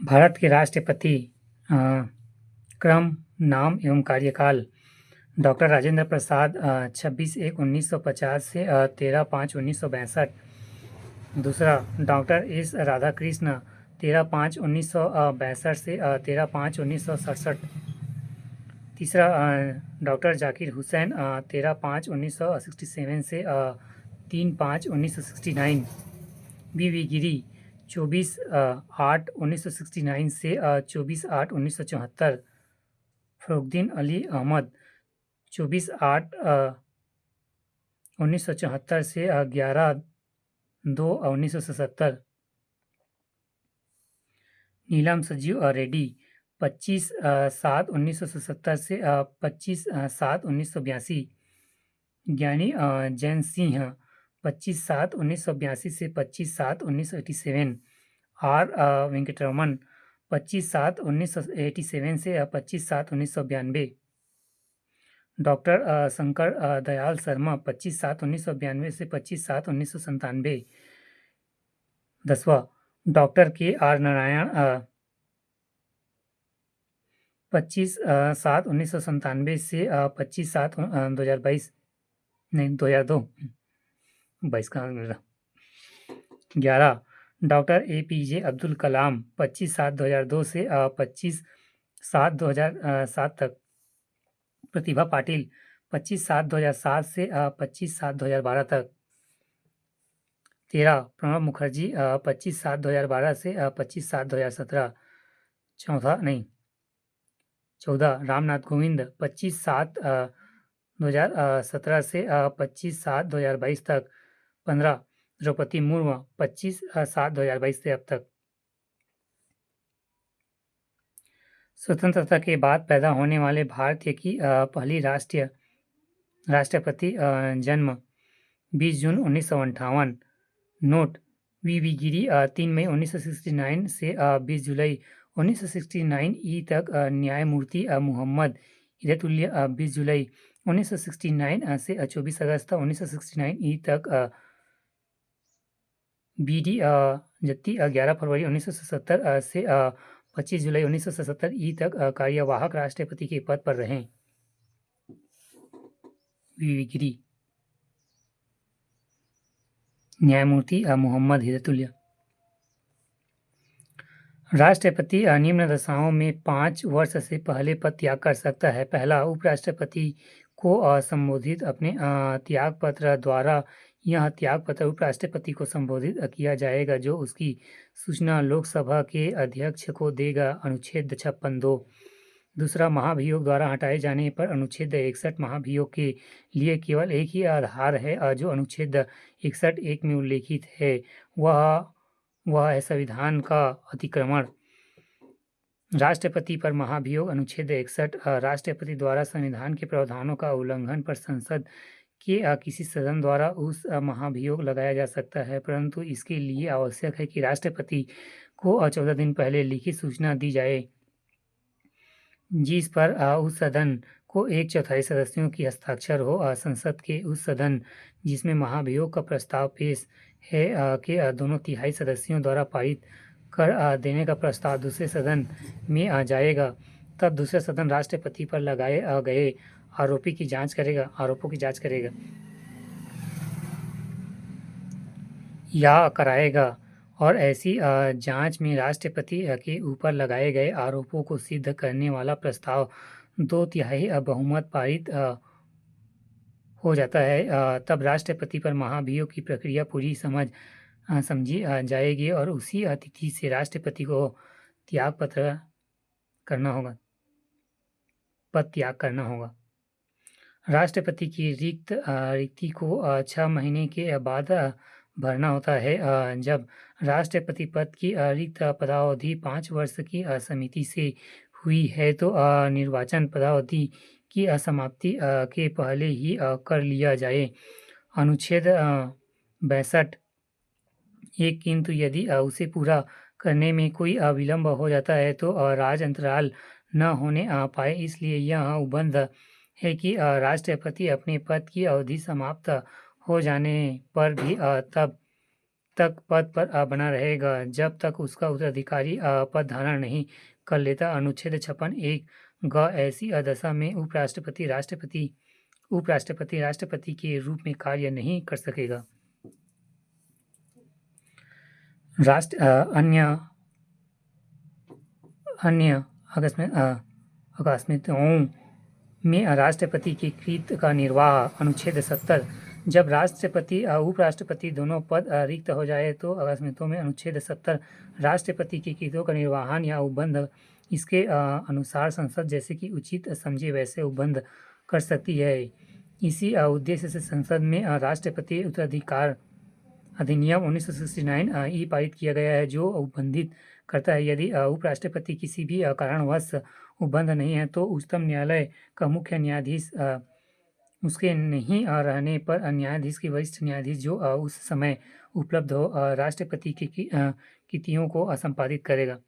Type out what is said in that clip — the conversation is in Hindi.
भारत के राष्ट्रपति अ, क्रम, नाम एवं कार्यकाल: डॉक्टर राजेंद्र प्रसाद 26/1/1950 से 13/5/1962। दूसरा, डॉक्टर एस राधाकृष्ण 13/5/1962 से 13/5/1967। तीसरा, डॉक्टर जाकिर हुसैन 13/5/1967 से 3/5/1969। वी गिरी 24/8/1969 से 24/8/1974। फरुद्दीन अली अहमद 24/8/1974 से 11/2/1977। नीलम संजीव रेड्डी 25/7/1977 से 25/7/1982। ज्ञानी जैन सिंह 25/7/1982 से 25/7/1987। आर वेंकटरमन 25/7/1987 से 25/7/1992। डॉक्टर शंकर दयाल शर्मा 25/7/1992 से 25/7/1997। 10वां, डॉक्टर के आर नारायण 25/7/1997 से 25/7/2022। नहीं, 2002। 22 कहाँ मिल रहा। 11, डॉक्टर एपीजे अब्दुल कलाम 25/7/2002 से 25/7/2007 तक। प्रतिभा पाटिल 25/7/2007 से 25/7/2012 तक। 13, प्रणब मुखर्जी 25/7/2012 से 25/7/2017। 14, रामनाथ कोविंद 25/7/2017 से 25/7/2022 तक। 15, द्रौपदी मुर्मू 25/7/2022 से अब तक। स्वतंत्रता के बाद पैदा होने वाले भारतीय की पहली राष्ट्रपति जन्म 20 जून 1958। नोट: वी गिरी 3 मई 1969 से 20 जुलाई 1969 ई तक। न्यायमूर्ति मोहम्मद हिदायतुल्लाह 20 जुलाई 1969 से 24 अगस्त 1969 ई तक। बी.डी. जत्ती 11 फरवरी 1977 से 25 जुलाई 1977 ई तक कार्यवाहक राष्ट्रपति के पद पर रहे। वी गिरी न्यायमूर्ति मोहम्मद हिदायतुल्लाह। राष्ट्रपति निम्न दशाओं में 5 वर्ष से पहले पद त्याग कर सकता है। पहला, उपराष्ट्रपति को संबोधित अपने त्यागपत्र द्वारा। यह त्यागपत्र उपराष्ट्रपति को संबोधित किया जाएगा, जो उसकी सूचना लोकसभा के अध्यक्ष को देगा। अनुच्छेद 56(2). दूसरा, महाभियोग द्वारा हटाए जाने पर। अनुच्छेद 61 महाभियोग के लिए केवल एक ही आधार है, जो अनुच्छेद 61(1) में उल्लेखित है, वह है संविधान का अतिक्रमण। राष्ट्रपति पर महाभियोग। अनुच्छेद 61, राष्ट्रपति द्वारा संविधान के प्रावधानों का उल्लंघन पर संसद के किसी सदन द्वारा उस महाभियोग लगाया जा सकता है, परंतु इसके लिए आवश्यक है कि राष्ट्रपति को 14 दिन पहले लिखित सूचना दी जाए, जिस पर उस सदन को 1/4 सदस्यों की हस्ताक्षर हो। संसद के उस सदन जिसमें महाभियोग का प्रस्ताव पेश है के 2/3 सदस्यों द्वारा पारित कर देने का प्रस्ताव दूसरे सदन में आ जाएगा। तब दूसरा सदन राष्ट्रपति पर लगाए गए आरोपों की जांच करेगा या कराएगा, और ऐसी जांच में राष्ट्रपति के ऊपर लगाए गए आरोपों को सिद्ध करने वाला प्रस्ताव 2/3 बहुमत पारित हो जाता है। तब राष्ट्रपति पर महाभियोग की प्रक्रिया पूरी समझी जाएगी और उसी तिथि से राष्ट्रपति को पद त्याग करना होगा। राष्ट्रपति की रिक्ति को 6 महीने के बाद भरना होता है। जब राष्ट्रपति पद की रिक्त पदावधि 5 वर्ष की समिति से हुई है, तो निर्वाचन पदावधि की समाप्ति के पहले ही कर लिया जाए। अनुच्छेद 62 1, किंतु यदि उसे पूरा करने में कोई विलम्ब हो जाता है तो राज अंतराल न होने पाए। इसलिए यह उपबंध है कि राष्ट्रपति अपने पद की अवधि समाप्त हो जाने पर भी तब तक पद पर बना रहेगा जब तक उसका उत्तराधिकारी पद धारण नहीं कर लेता। अनुच्छेद 56(1) ग ऐसी दशा में उपराष्ट्रपति राष्ट्रपति के रूप में कार्य नहीं कर सकेगा। अन्य आकस्मिकताओं में राष्ट्रपति के कृत्य का निर्वाह। अनुच्छेद 70 जब राष्ट्रपति उपराष्ट्रपति दोनों पद रिक्त हो जाए तो आकस्मिकताओं में अनुच्छेद 70 राष्ट्रपति के कृत्यों का निर्वहन या उपबंध इसके अनुसार संसद जैसे कि उचित समझे वैसे उपबंध कर सकती है। इसी उद्देश्य से संसद में राष्ट्रपति उत्तराधिकार अधिनियम 1969 ई पारित किया गया है, जो उपबंधित करता है यदि उपराष्ट्रपति किसी भी कारणवश उपबंध नहीं है तो उच्चतम न्यायालय का मुख्य न्यायाधीश उसके नहीं रहने पर न्यायाधीश के वरिष्ठ न्यायाधीश जो उस समय उपलब्ध हो राष्ट्रपति की कृतियों को संपादित करेगा।